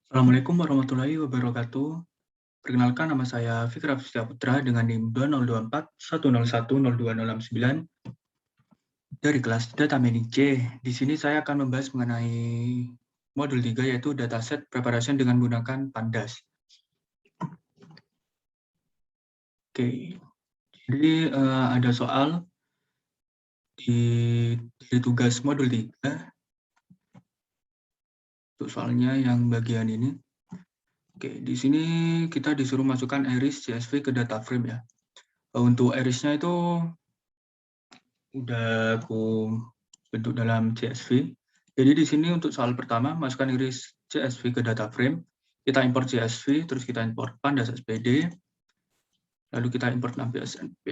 Assalamualaikum warahmatullahi wabarakatuh. Perkenalkan, nama saya Fikra Putra dengan NIM 2024 1010269 dari kelas Data Mining C. Di sini saya akan membahas mengenai modul 3 yaitu Dataset Preparation dengan menggunakan Pandas. Oke, jadi ada soal di tugas modul 3. Untuk soalnya yang bagian ini. Oke, di sini kita disuruh masukkan iris CSV ke data frame ya. Untuk irisnya itu udah aku bentuk dalam CSV. Jadi di sini untuk soal pertama, masukkan iris CSV ke data frame. Kita import CSV, terus kita import pandas SPD, lalu kita import navi SNP.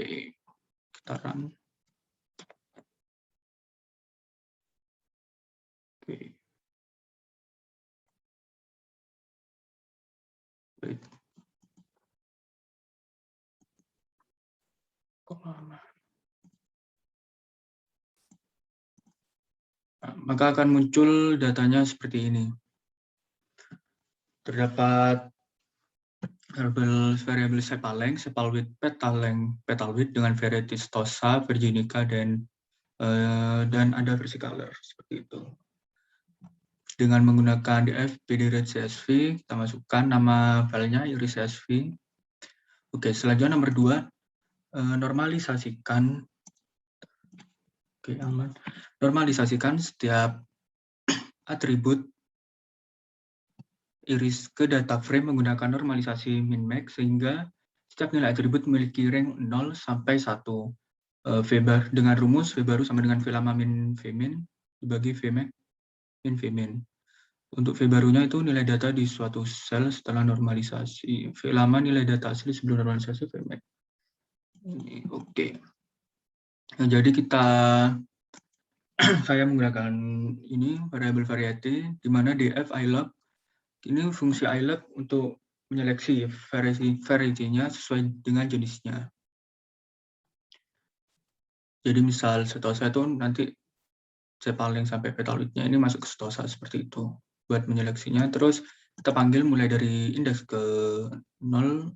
Kita run. Oke. Wait. Kok lama? Nah, maka akan muncul datanya seperti ini. Terdapat variabel sepaleng, sepal width, petal width dengan variety stosa, virginica, dan ada versi color seperti itu. Dengan menggunakan df pdret csv, kita masukkan nama filenya iris csv. Oke, selanjutnya nomor 2, normalisasikan. Oke, aman. Normalisasikan setiap atribut iris ke data frame menggunakan normalisasi min-max sehingga setiap nilai atribut memiliki rank 0 sampai 1. V-bar dengan rumus V baru sama dengan V lama min V min dibagi V max min V min. Untuk V barunya itu nilai data di suatu sel setelah normalisasi. V lama nilai data asli sebelum normalisasi V max. Oke. Nah, jadi saya menggunakan ini variabel variety di mana df ilog ini fungsi ilog untuk menyeleksi variety-nya sesuai dengan jenisnya. Jadi misal setosa itu nanti sepaling sampai petal width-nya ini masuk ke setosa seperti itu buat menyeleksinya. Terus kita panggil mulai dari indeks ke 0,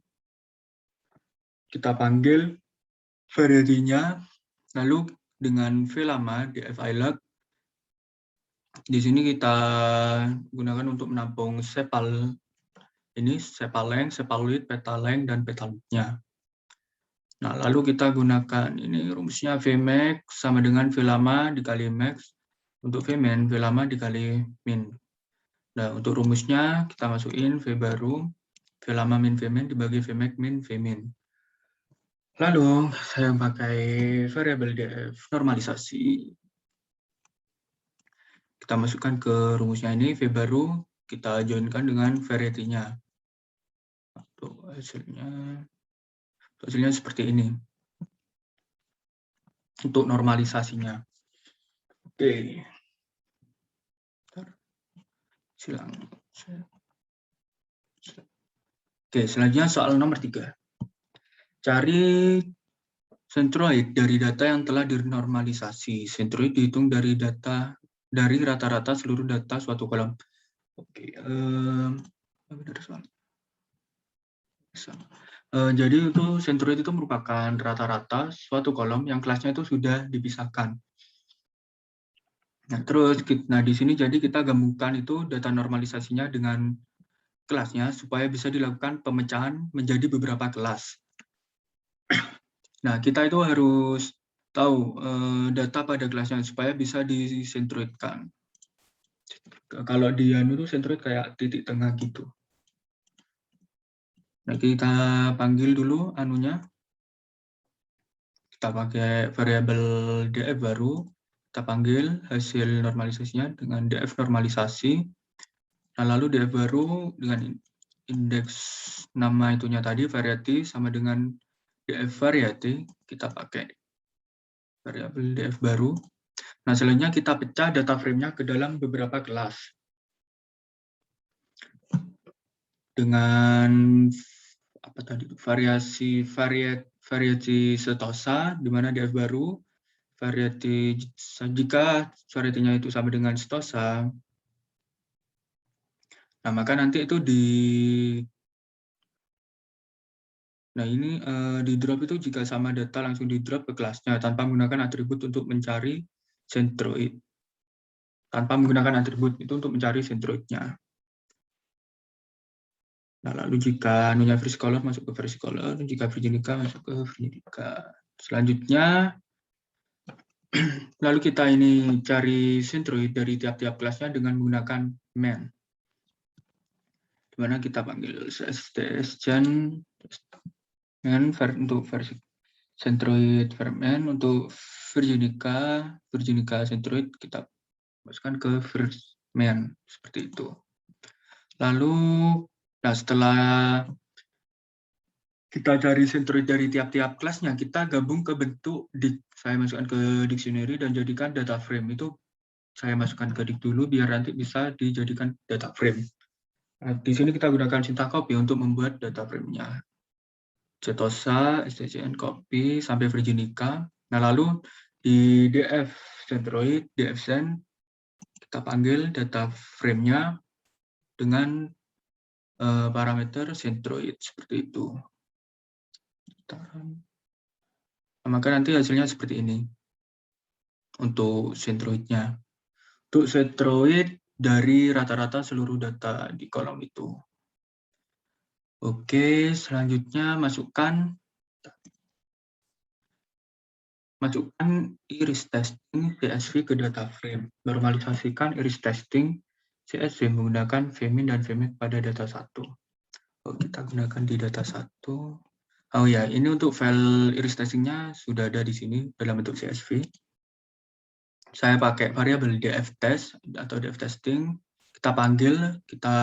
kita panggil variety-nya, lalu dengan V lama df ilog di sini kita gunakan untuk menampung sepal ini, sepal length, sepal width, petal length, dan petal width-nya. Nah, lalu kita gunakan ini rumusnya Vmax sama dengan V lama dikali max. Untuk Vmin, V lama dikali min. Nah, untuk rumusnya kita masukin V baru, V lama min Vmin dibagi Vmax min Vmin. Lalu saya pakai variabel df normalisasi. Kita masukkan ke rumusnya ini, V baru kita joinkan dengan variety-nya. Untuk hasilnya seperti ini. Untuk normalisasinya. Oke. Silang. Oke, selanjutnya soal nomor 3. Cari centroid dari data yang telah dinormalisasi. Centroid dihitung dari rata-rata seluruh data suatu kolom. Oke, jadi itu centroid itu merupakan rata-rata suatu kolom yang kelasnya itu sudah dipisahkan. Nah, di sini jadi kita gabungkan itu data normalisasinya dengan kelasnya supaya bisa dilakukan pemecahan menjadi beberapa kelas. Nah, kita itu harus tahu data pada kelasnya supaya bisa disentroidkan. Kalau di itu sentroid kayak titik tengah gitu. Nah, kita panggil dulu anunya. Kita pakai variabel df baru. Kita panggil hasil normalisasinya dengan df normalisasi. Nah, lalu df baru dengan indeks nama itunya tadi, variety, sama dengan df variety, kita pakai variabel df baru. Nah, selanjutnya kita pecah data frame-nya ke dalam beberapa kelas. Dengan variasi setosa, di mana df baru, jika variety-nya itu sama dengan setosa, Nah, maka nanti itu nah ini di drop itu jika sama data langsung di drop ke kelasnya tanpa menggunakan atribut untuk mencari centroid. Tanpa menggunakan atribut itu untuk mencari centroidnya. Nah, lalu jika nunya Versicolor masuk ke Versicolor, jika Virginica masuk ke Virginica. Selanjutnya, lalu kita ini cari centroid dari tiap-tiap kelasnya dengan menggunakan main. Di mana kita panggil stsgen untuk versi centroid vermen, untuk Virginica centroid kita masukkan ke vermen seperti itu. Lalu, nah setelah kita cari centroid dari tiap-tiap kelasnya, kita gabung ke bentuk dict. Saya masukkan ke dictionary dan jadikan data frame. Itu saya masukkan ke dict dulu biar nanti bisa dijadikan data frame. Nah, di sini kita gunakan syntax copy untuk membuat data frame-nya. Cetosa, stgn copy sampai Virginica. Nah, lalu di df centroid, dfcen, kita panggil data frame-nya dengan parameter centroid seperti itu. Nah, maka nanti hasilnya seperti ini untuk centroid-nya. Untuk centroid dari rata-rata seluruh data di kolom itu. Oke, selanjutnya masukkan iris testing CSV ke data frame. Normalisasikan iris testing CSV menggunakan vmin dan vmax pada data 1. Oh, kita gunakan di data 1. Oh ya, ini untuk file iris testingnya sudah ada di sini dalam bentuk CSV. Saya pakai variabel dftest atau dftesting. Kita panggil, kita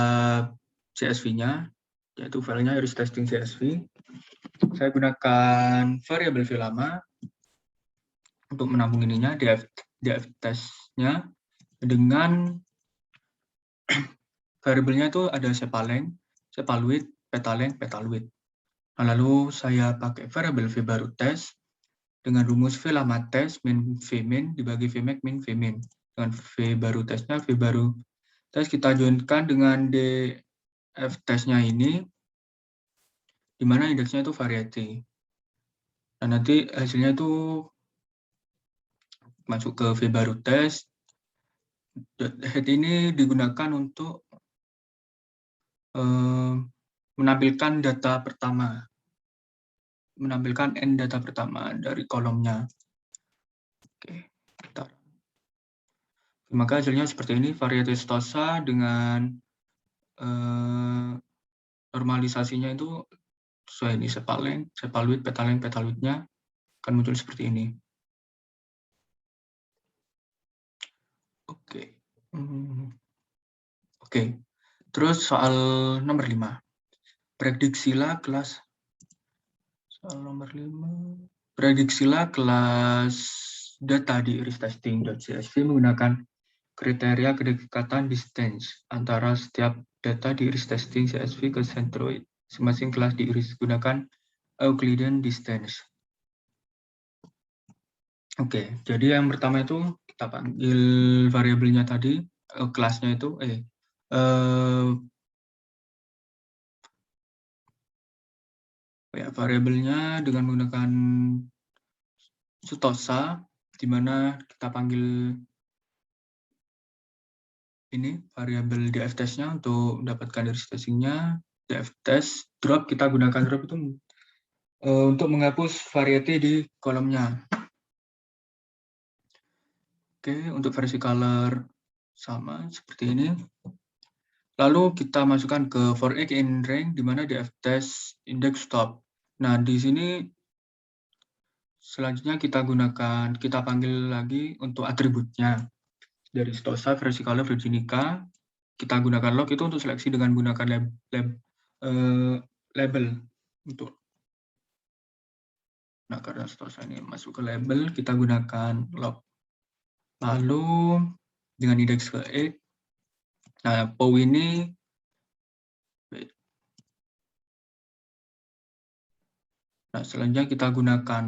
CSV-nya, yaitu filenya iris testing CSV. Saya gunakan variabel filama untuk menampung ininya, dftest-nya, dengan variabelnya itu ada sepaleng, sepaluit, petaleng, petaluit. Nah, lalu saya pakai variabel v baru test dengan rumus v lama test min vmin dibagi vmax min vmin. Dengan v baru testnya, v baru test kita joinkan dengan df testnya ini, di mana indeksnya itu variety. Dan nanti hasilnya itu masuk ke v baru test. Head ini digunakan untuk menampilkan data pertama, menampilkan n data pertama dari kolomnya. Oke, bentar. Maka hasilnya seperti ini, variety stosa dengan normalisasinya itu sesuai ini, sepaleng, sepaluit, petaleng, petaluitnya akan muncul seperti ini. Oke. Oke. Terus soal nomor 5. Prediksilah kelas soal nomor 5. Prediksilah kelas data di iris testing.csv menggunakan kriteria kedekatan distance antara setiap data di iris testing CSV ke centroid. Masing-masing kelas di iris gunakan Euclidean distance. Oke, jadi yang pertama itu kita panggil variabelnya tadi, kelasnya itu, variabelnya dengan menggunakan stosa, di mana kita panggil ini variabel dftest-nya untuk mendapatkan iris testing-nya. Dftest drop, kita gunakan drop itu untuk menghapus variety di kolomnya. Oke, untuk versi color sama seperti ini. Lalu kita masukkan ke for each in range, di mana dftest index stop. Nah, di sini selanjutnya kita panggil lagi untuk atributnya. Dari stosa, versi color, Virginica, kita gunakan log itu untuk seleksi dengan menggunakan label untuk. Nah, karena stosa ini masuk ke label, kita gunakan log. Lalu dengan indeks ke E, nah POW ini selanjutnya kita gunakan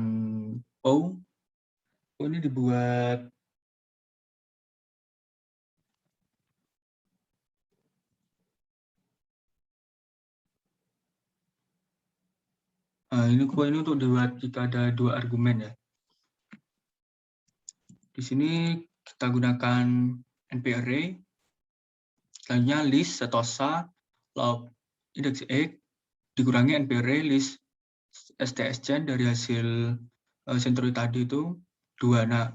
POW. POW ini dibuat Ini untuk dibuat jika ada 2 argumen ya. Di sini kita gunakan NP array, selanjutnya list setosa log index X dikurangi NP array list STSChain dari hasil sentroi tadi itu 2. Nah,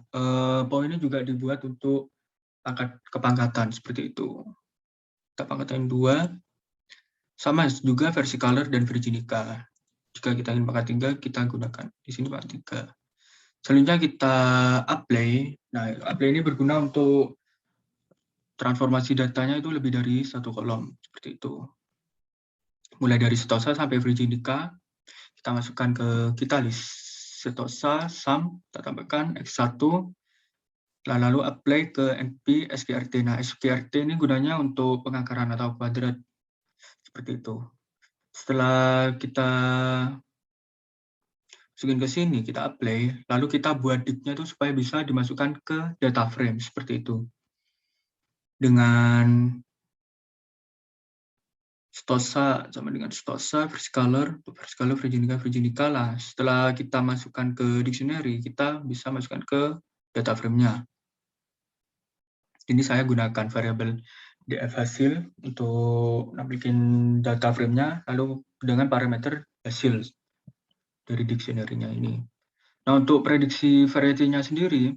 poinnya juga dibuat untuk kepangkatan seperti itu. Kita pangkatan 2. Sama juga versi color dan Virginica. Jika kita ingin pangkat 3, kita gunakan di sini pangkat 3. Selanjutnya kita apply. Nah, apply ini berguna untuk transformasi datanya itu lebih dari 1 kolom seperti itu. Mulai dari setosa sampai Virginica, kita masukkan ke kita list setosa sum, kita tambahkan x1, lalu apply ke np sqrt. Nah, sqrt ini gunanya untuk pengakaran atau kuadrat seperti itu. Setelah kita masukin ke sini, kita apply, lalu kita buat div-nya itu supaya bisa dimasukkan ke data frame seperti itu. Dengan setosa sama dengan setosa, Virgicolor, Virginica lah. Setelah kita masukkan ke dictionary, kita bisa masukkan ke data frame-nya. Ini saya gunakan variabel df hasil untuk bikin data frame-nya, lalu dengan parameter hasil dari dictionary-nya ini. Nah, untuk prediksi variety-nya sendiri,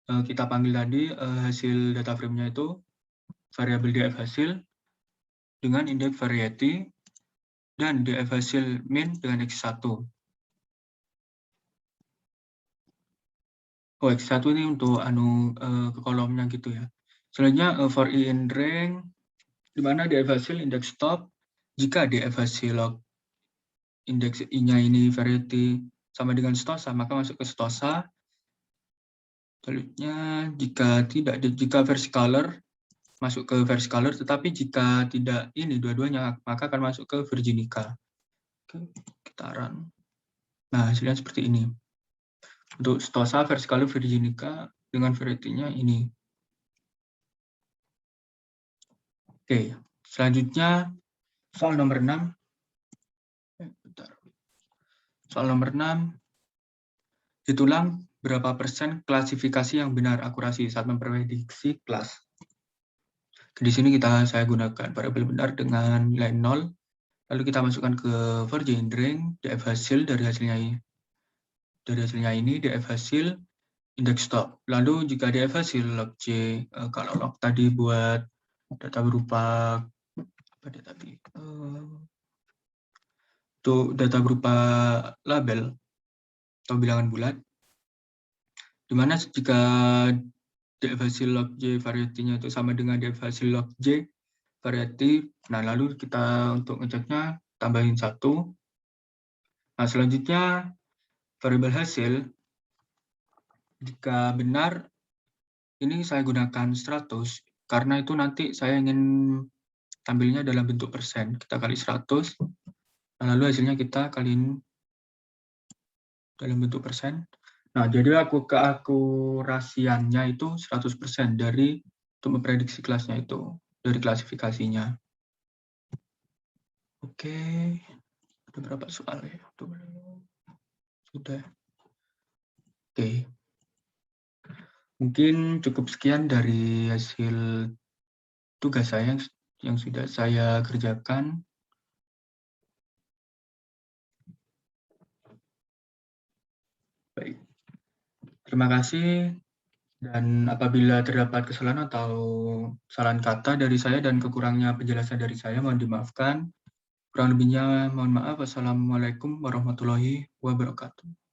kita panggil tadi hasil data frame-nya itu variabel df hasil dengan indeks variety dan df hasil min dengan x1. Oh, x1 ini untuk ke kolomnya gitu ya. Selanjutnya for i in rank, di mana df hasil indeks top, jika df hasil log indeks i-nya ini variety sama dengan setosa, maka masuk ke setosa. Selanjutnya jika versi color masuk ke versi color, tetapi jika tidak ini dua-duanya, maka akan masuk ke Virginica. Oke, kita run. Nah, hasilnya seperti ini. Untuk setosa versi color Virginica dengan variety-nya ini. Oke, selanjutnya soal nomor 6. Soal nomor 6, ditulang berapa persen klasifikasi yang benar akurasi saat memprediksi kelas. Di sini saya gunakan variabel benar dengan nilai 0, lalu kita masukkan ke for j in rank, df hasil dari hasilnya ini, df hasil indeks top. Lalu jika df hasil log j, kalau log tadi buat data berupa apa dia tadi? Untuk data berupa label atau bilangan bulat, di mana jika df hasil log j variety-nya itu sama dengan df hasil log j variety, nah lalu kita untuk ngeceknya tambahin 1. Nah, selanjutnya variabel hasil, jika benar, ini saya gunakan 100, karena itu nanti saya ingin tampilnya dalam bentuk persen. Kita kali 100, lalu hasilnya kita kaliin dalam bentuk persen. Nah, jadi keakurasiannya itu 100% dari untuk memprediksi kelasnya itu, dari klasifikasinya. Oke, ada berapa soal ya? Sudah. Oke. Mungkin cukup sekian dari hasil tugas saya yang sudah saya kerjakan. Baik. Terima kasih. Dan apabila terdapat kesalahan atau kesalahan kata dari saya dan kekurangnya penjelasan dari saya, mohon dimaafkan. Kurang lebihnya mohon maaf. Wassalamualaikum warahmatullahi wabarakatuh.